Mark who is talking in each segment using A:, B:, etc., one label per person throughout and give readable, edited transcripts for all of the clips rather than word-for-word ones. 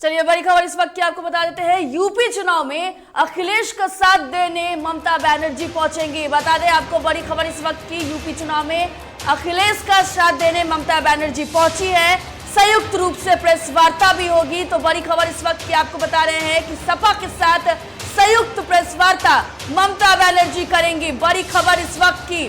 A: चलिए बड़ी खबर इस वक्त की आपको बता देते हैं। यूपी चुनाव में अखिलेश का साथ देने ममता बनर्जी पहुंचेंगी। बता दें आपको बड़ी खबर इस वक्त की, यूपी चुनाव में अखिलेश का साथ देने ममता बनर्जी पहुंची है। संयुक्त रूप से प्रेस वार्ता भी होगी। तो बड़ी खबर इस वक्त की आपको बता रहे हैं कि सपा के साथ संयुक्त प्रेस वार्ता ममता बनर्जी करेंगी। बड़ी खबर इस वक्त की,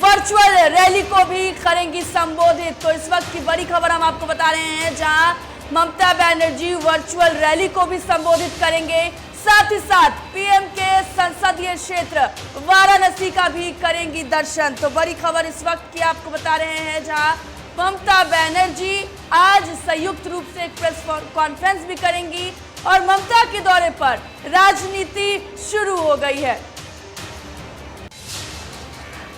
A: वर्चुअल रैली को भी करेंगी संबोधित। तो इस वक्त की बड़ी खबर हम आपको बता रहे हैं, जहां ममता बनर्जी वर्चुअल रैली को भी संबोधित करेंगे, साथ ही साथ पीएम के संसदीय क्षेत्र वाराणसी का भी करेंगी दर्शन। तो बड़ी खबर इस वक्त की आपको बता रहे हैं, जहां ममता बनर्जी आज संयुक्त रूप से एक प्रेस कॉन्फ्रेंस भी करेंगी और ममता के दौरे पर राजनीति शुरू हो गई है।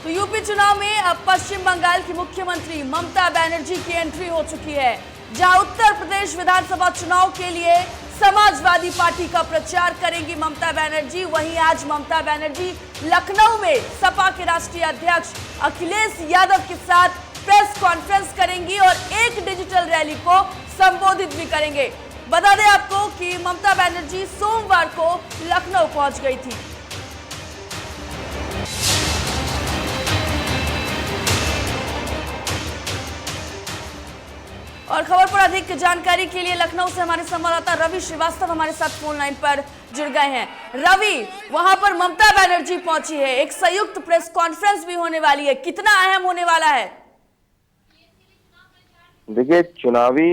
A: तो यूपी चुनाव में अब पश्चिम बंगाल की मुख्यमंत्री ममता बनर्जी की एंट्री हो चुकी है, जहां उत्तर प्रदेश विधानसभा चुनाव के लिए समाजवादी पार्टी का प्रचार करेंगी ममता बनर्जी। वहीं आज ममता बनर्जी लखनऊ में सपा के राष्ट्रीय अध्यक्ष अखिलेश यादव के साथ प्रेस कॉन्फ्रेंस करेंगी और एक डिजिटल रैली को संबोधित भी करेंगे। बता दें आपको कि ममता बनर्जी सोमवार को लखनऊ पहुंच गई थी। और खबर पर अधिक जानकारी के लिए लखनऊ से हमारे संवाददाता रवि श्रीवास्तव हमारे साथ फोन लाइन पर जुड़ गए हैं। रवि, वहां पर ममता बनर्जी पहुंची है, एक संयुक्त प्रेस कॉन्फ्रेंस भी होने वाली है, कितना अहम होने वाला है?
B: देखिए, चुनावी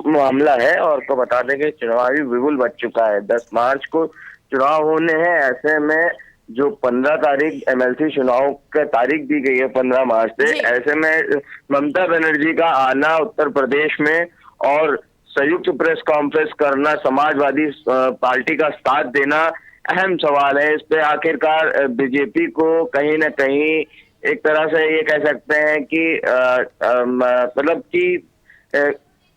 B: मामला है और तो बता दें कि चुनावी बिगुल बज चुका है। 10 मार्च को चुनाव होने हैं। ऐसे में जो 15 तारीख एमएलसी चुनाव का तारीख दी गई है 15 मार्च से, ऐसे में ममता बनर्जी का आना उत्तर प्रदेश में और संयुक्त प्रेस कॉन्फ्रेंस करना, समाजवादी पार्टी का साथ देना अहम सवाल है। इस पे आखिरकार बीजेपी को कहीं ना कहीं एक तरह से ये कह सकते हैं कि मतलब कि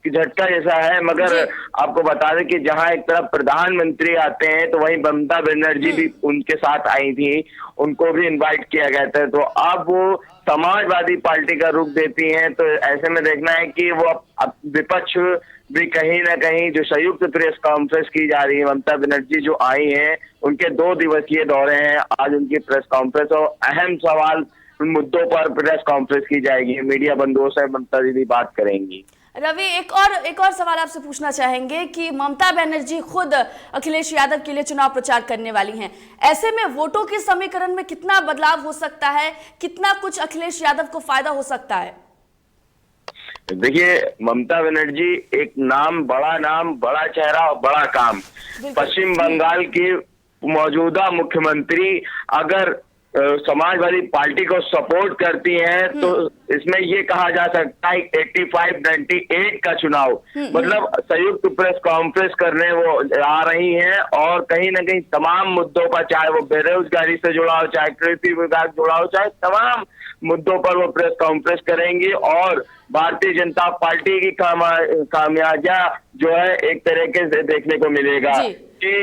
B: झटका जैसा है। मगर आपको बता दें कि जहां एक तरफ प्रधानमंत्री आते हैं तो वहीं ममता बनर्जी भी उनके साथ आई थी, उनको भी इनवाइट किया गया था। तो अब वो समाजवादी पार्टी का रुख देती हैं। तो ऐसे में देखना है कि वो अब विपक्ष भी कहीं ना कहीं जो संयुक्त प्रेस कॉन्फ्रेंस की जा रही है, ममता बनर्जी जो आई हैं उनके 2 दिवसीय दौरे हैं, आज उनकी प्रेस कॉन्फ्रेंस और अहम सवाल मुद्दों पर प्रेस कॉन्फ्रेंस की जाएगी। मीडिया बंधुओं से ममता दीदी बात करेंगी।
A: रवि, एक और सवाल आपसे पूछना चाहेंगे कि ममता बनर्जी खुद अखिलेश यादव के लिए चुनाव प्रचार करने वाली हैं। ऐसे में वोटों के समीकरण में कितना बदलाव हो सकता है, कितना कुछ अखिलेश यादव को फायदा हो सकता है?
B: देखिए, ममता बनर्जी एक नाम, बड़ा चेहरा और बड़ा काम। पश्चिम बंगाल की मौजूदा मुख्यमंत्री अगर समाजवादी पार्टी को सपोर्ट करती हैं तो इसमें ये कहा जा सकता है 85-98 का चुनाव, मतलब संयुक्त प्रेस कॉन्फ्रेंस करने वो आ रही हैं और कहीं ना कहीं तमाम मुद्दों पर, चाहे वो बेरोजगारी से जुड़ा हो, चाहे कृषि विभाग जुड़ा हो, चाहे तमाम मुद्दों पर वो प्रेस कॉन्फ्रेंस करेंगी। और भारतीय जनता पार्टी की खामियाजा जो है एक तरीके से देखने को मिलेगा कि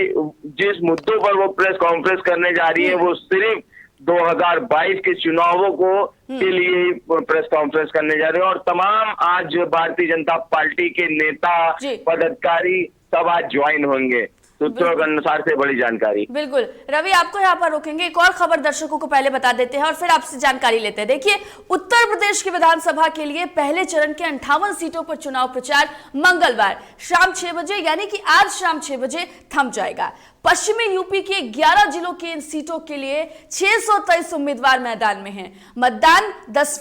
B: जिस मुद्दों पर वो प्रेस कॉन्फ्रेंस करने जा रही है वो सिर्फ 2022 के चुनावों को के लिए प्रेस कॉन्फ्रेंस करने जा रहे हैं। और तमाम आज भारतीय जनता पार्टी के नेता, पदाधिकारी सब आज ज्वाइन होंगे, सूत्रों के अनुसार से बड़ी जानकारी।
A: बिल्कुल रवि, आपको यहाँ पर रोकेंगे, एक और खबर दर्शकों को पहले बता देते हैं और फिर आपसे जानकारी लेते हैं। देखिए, उत्तर प्रदेश की विधानसभा के लिए पहले चरण के 58 सीटों पर चुनाव प्रचार मंगलवार शाम 6 बजे यानी कि आज शाम 6 बजे थम जाएगा। पश्चिमी यूपी के 11 जिलों के इन सीटों के लिए 623 उम्मीदवार मैदान में हैं। मतदान 10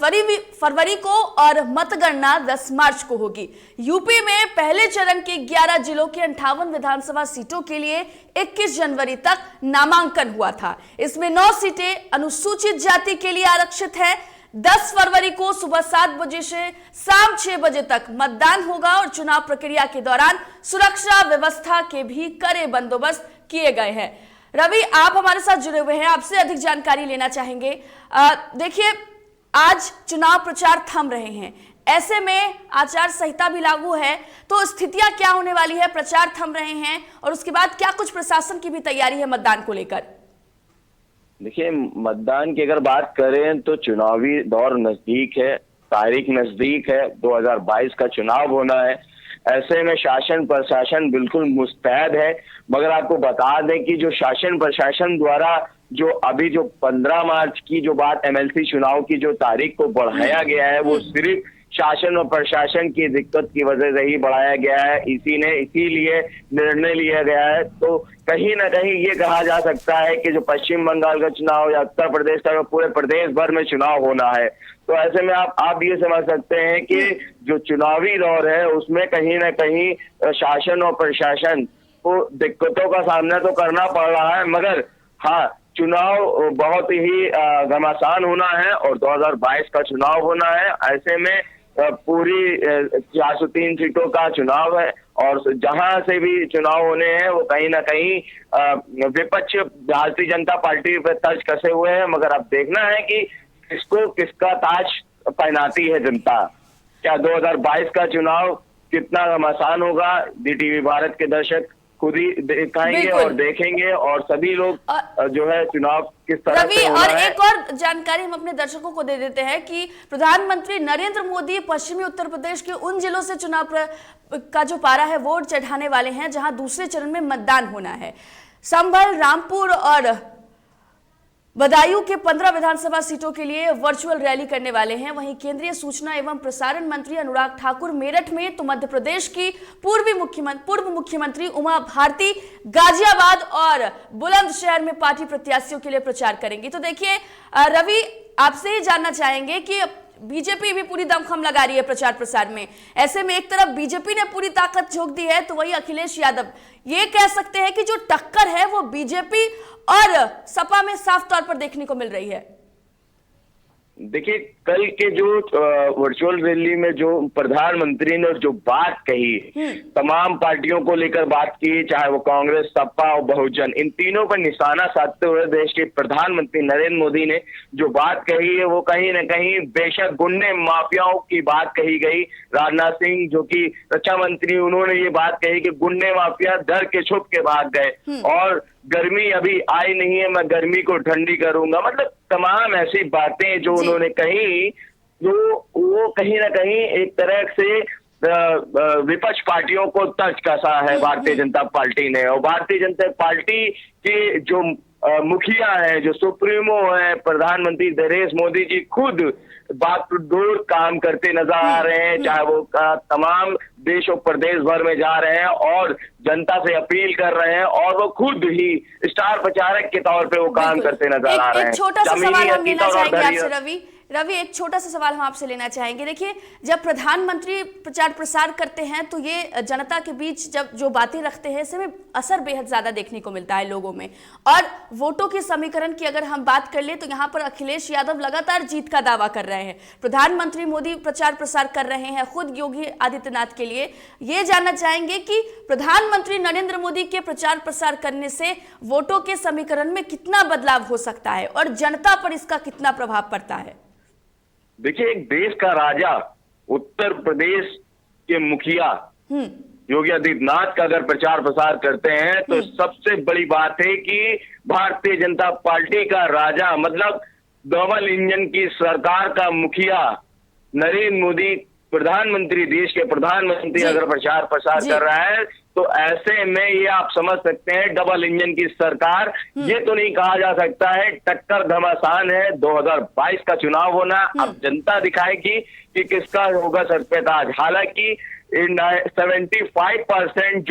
A: फरवरी को और मतगणना 10 मार्च को होगी। यूपी में पहले चरण के 11 जिलों के 58 विधानसभा सीटों के लिए 21 जनवरी तक नामांकन हुआ था। इसमें 9 सीटें अनुसूचित जाति के लिए आरक्षित हैं। 10 फरवरी को सुबह 7 बजे से शाम 6 बजे तक मतदान होगा और चुनाव प्रक्रिया के दौरान सुरक्षा व्यवस्था के भी कड़े बंदोबस्त किए गए हैं। रवि, आप हमारे साथ जुड़े हुए हैं, आपसे अधिक जानकारी लेना चाहेंगे। देखिए, आज चुनाव प्रचार थम रहे हैं, ऐसे में आचार संहिता भी लागू है, तो स्थितियां क्या होने वाली है? प्रचार थम रहे हैं और उसके बाद क्या कुछ प्रशासन की भी तैयारी है मतदान को लेकर?
B: देखिए, मतदान की अगर बात करें तो चुनावी दौर नजदीक है, तारीख नजदीक है, 2022 का चुनाव होना है। ऐसे में शासन प्रशासन बिल्कुल मुस्तैद है। मगर आपको बता दें कि जो शासन प्रशासन द्वारा जो अभी जो 15 मार्च की जो बात एमएलसी चुनाव की जो तारीख को बढ़ाया गया है, वो सिर्फ शासन और प्रशासन की दिक्कत की वजह से ही बढ़ाया गया है। इसीलिए निर्णय लिया गया है। तो कहीं ना कहीं ये कहा जा सकता है कि जो पश्चिम बंगाल का चुनाव या उत्तर प्रदेश का, पूरे प्रदेश भर में चुनाव होना है। तो ऐसे में आप ये समझ सकते हैं कि जो चुनावी दौर है उसमें कहीं ना कहीं शासन और प्रशासन को दिक्कतों का सामना तो करना पड़ रहा है, मगर हाँ, चुनाव बहुत ही घमासान होना है और 2022 का चुनाव होना है। ऐसे में पूरी 403 सीटों का चुनाव है और जहां से भी चुनाव होने हैं वो कहीं ना कहीं विपक्ष भारतीय जनता पार्टी पर तर्ज कसे हुए हैं। मगर अब देखना है कि किसको किसका ताज पहनाती है जनता। क्या 2022 का चुनाव कितना घमासान होगा, DTV भारत के दर्शक खुद ही दिखाएंगे और देखेंगे, और सभी लोग जो है चुनाव किस तरह से होना
A: और
B: है।
A: एक और जानकारी हम अपने दर्शकों को दे देते हैं कि प्रधानमंत्री नरेंद्र मोदी पश्चिमी उत्तर प्रदेश के उन जिलों से चुनाव का जो पारा है वोट चढ़ाने वाले हैं जहां दूसरे चरण में मतदान होना है। संभल, रामपुर और बदायूं के 15 विधानसभा सीटों के लिए वर्चुअल रैली करने वाले हैं। वहीं केंद्रीय सूचना एवं प्रसारण मंत्री अनुराग ठाकुर मेरठ में, तो मध्य प्रदेश की पूर्व मुख्यमंत्री उमा भारती गाजियाबाद और बुलंदशहर में पार्टी प्रत्याशियों के लिए प्रचार करेंगी। तो देखिए रवि, आपसे ही जानना चाहेंगे कि बीजेपी भी पूरी दमखम लगा रही है प्रचार प्रसार में। ऐसे में एक तरफ बीजेपी ने पूरी ताकत झोंक दी है, तो वही अखिलेश यादव ये कह सकते हैं कि जो टक्कर है वो बीजेपी और सपा में साफ तौर पर देखने को मिल रही है।
B: देखिए, कल के जो वर्चुअल रैली में जो प्रधानमंत्री ने जो बात कही, तमाम पार्टियों को लेकर बात की, चाहे वो कांग्रेस, सपा और बहुजन, इन तीनों पर निशाना साधते हुए देश के प्रधानमंत्री नरेंद्र मोदी ने जो बात कही है वो कहीं न कहीं बेशक गुंडे माफियाओं की बात कही गई। राजनाथ सिंह जो कि रक्षा मंत्री, उन्होंने ये बात कही कि गुंडे माफिया डर के छुप के भाग गए और गर्मी अभी आई नहीं है, मैं गर्मी को ठंडी करूंगा। मतलब तमाम ऐसी बातें जो उन्होंने कही, जो वो कहीं ना कहीं एक तरह से विपक्ष पार्टियों को तर्ज कसा है भारतीय जनता पार्टी ने। और भारतीय जनता पार्टी के जो मुखिया है, जो सुप्रीमो है, प्रधानमंत्री नरेंद्र मोदी जी खुद बागडोर काम करते नजर आ रहे हैं, चाहे वो तमाम देश और प्रदेश भर में जा रहे हैं और जनता से अपील कर रहे हैं, और वो खुद ही स्टार प्रचारक के तौर पे वो काम करते नजर आ रहे हैं।
A: एक छोटा सा सवाल हम लेना चाहेंगे आपसे रवि, एक छोटा सा सवाल हम आपसे लेना चाहेंगे। देखिए, जब प्रधानमंत्री प्रचार प्रसार करते हैं तो ये जनता के बीच जब जो बातें रखते हैं, इससे में असर बेहद ज्यादा देखने को मिलता है लोगों में। और वोटों के समीकरण की अगर हम बात कर ले तो यहाँ पर अखिलेश यादव लगातार जीत का दावा कर रहे हैं, प्रधानमंत्री मोदी प्रचार प्रसार कर रहे हैं खुद योगी आदित्यनाथ के लिए। ये जानना चाहेंगे कि प्रधानमंत्री नरेंद्र मोदी के प्रचार प्रसार करने से वोटों के समीकरण में कितना बदलाव हो सकता है और जनता पर इसका कितना प्रभाव पड़ता है।
B: देखिए, एक देश का राजा, उत्तर प्रदेश के मुखिया योगी आदित्यनाथ का अगर प्रचार प्रसार करते हैं तो सबसे बड़ी बात है कि भारतीय जनता पार्टी का राजा, मतलब डबल इंजन की सरकार का मुखिया नरेंद्र मोदी, प्रधानमंत्री, देश के प्रधानमंत्री अगर प्रचार प्रसार कर रहा है तो ऐसे में ये आप समझ सकते हैं डबल इंजन की सरकार। ये तो नहीं कहा जा सकता है, टक्कर घमासान है। 2022 का चुनाव होना, अब जनता दिखाएगी कि किसका होगा सर पे ताज। हालांकि 75%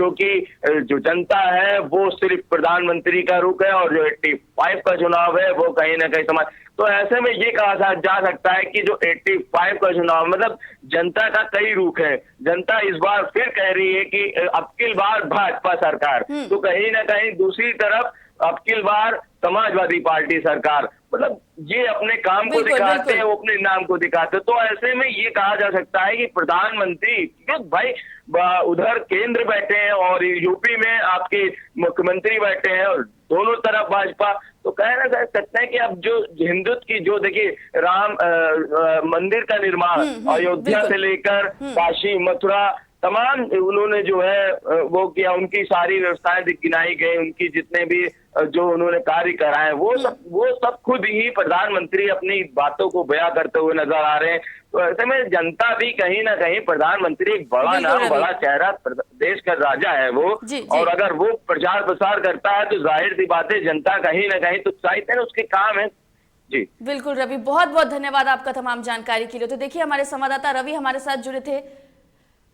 B: जो जनता है वो सिर्फ प्रधानमंत्री का रुख है और जो 85 का चुनाव है वो कहीं ना कहीं समाज। तो ऐसे में ये कहा जा सकता है कि जो 85 का चुनाव, मतलब जनता का कई रुख है। जनता इस बार फिर कह रही है कि अब की बार भाजपा सरकार, तो कहीं ना कहीं दूसरी तरफ अब की बार समाजवादी पार्टी सरकार। मतलब ये अपने काम को दिखाते हैं, वो अपने नाम को दिखाते हैं। तो ऐसे में ये कहा जा सकता है कि प्रधानमंत्री, भाई उधर केंद्र बैठे हैं और यूपी में आपके मुख्यमंत्री बैठे हैं और दोनों तरफ भाजपा, तो कहना जा सकता है कि अब जो हिंदुत्व की जो देखिए राम मंदिर का निर्माण अयोध्या से लेकर काशी, मथुरा, तमाम उन्होंने जो है वो किया, उनकी सारी व्यवस्थाएं गिनाई गई, उनकी जितने भी जो उन्होंने कार्य कराए वो सब खुद ही प्रधानमंत्री अपनी बातों को बयां करते हुए नजर आ रहे हैं। तो ऐसे में जनता भी कहीं ना कहीं प्रधानमंत्री एक बड़ा
A: बिल्कुल
B: नाम,
A: रवि।
B: बड़ा चेहरा, देश का राजा है वो।
A: जी, जी।
B: और अगर वो प्रचार प्रसार करता है तो जाहिर सी बात है जनता कहीं ना कहीं तो उत्साहित है ना, उसके काम है। जी
A: बिल्कुल रवि, बहुत बहुत धन्यवाद आपका तमाम जानकारी के लिए। तो देखिए हमारे संवाददाता रवि हमारे साथ जुड़े थे,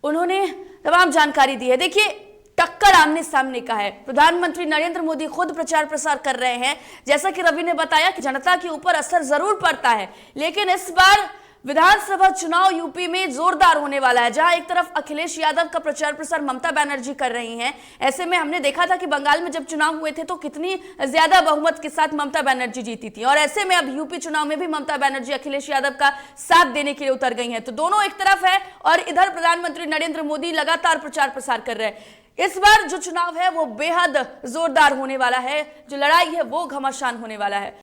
A: उन्होंने तमाम जानकारी दी है। देखिए टक्कर आमने सामने का है, प्रधानमंत्री नरेंद्र मोदी खुद प्रचार प्रसार कर रहे हैं। जैसा कि रवि ने बताया कि जनता के ऊपर असर जरूर पड़ता है, लेकिन इस बार विधानसभा चुनाव यूपी में जोरदार होने वाला है, जहां एक तरफ अखिलेश यादव का प्रचार प्रसार ममता बनर्जी कर रही हैं। ऐसे में हमने देखा था कि बंगाल में जब चुनाव हुए थे तो कितनी ज्यादा बहुमत के साथ ममता बनर्जी जीती थी, और ऐसे में अब यूपी चुनाव में भी ममता बनर्जी अखिलेश यादव का साथ देने के लिए उतर गई हैं। तो दोनों एक तरफ है और इधर प्रधानमंत्री नरेंद्र मोदी लगातार प्रचार प्रसार कर रहे हैं। इस बार जो चुनाव है वो बेहद जोरदार होने वाला है, जो लड़ाई है वो घमासान होने वाला है।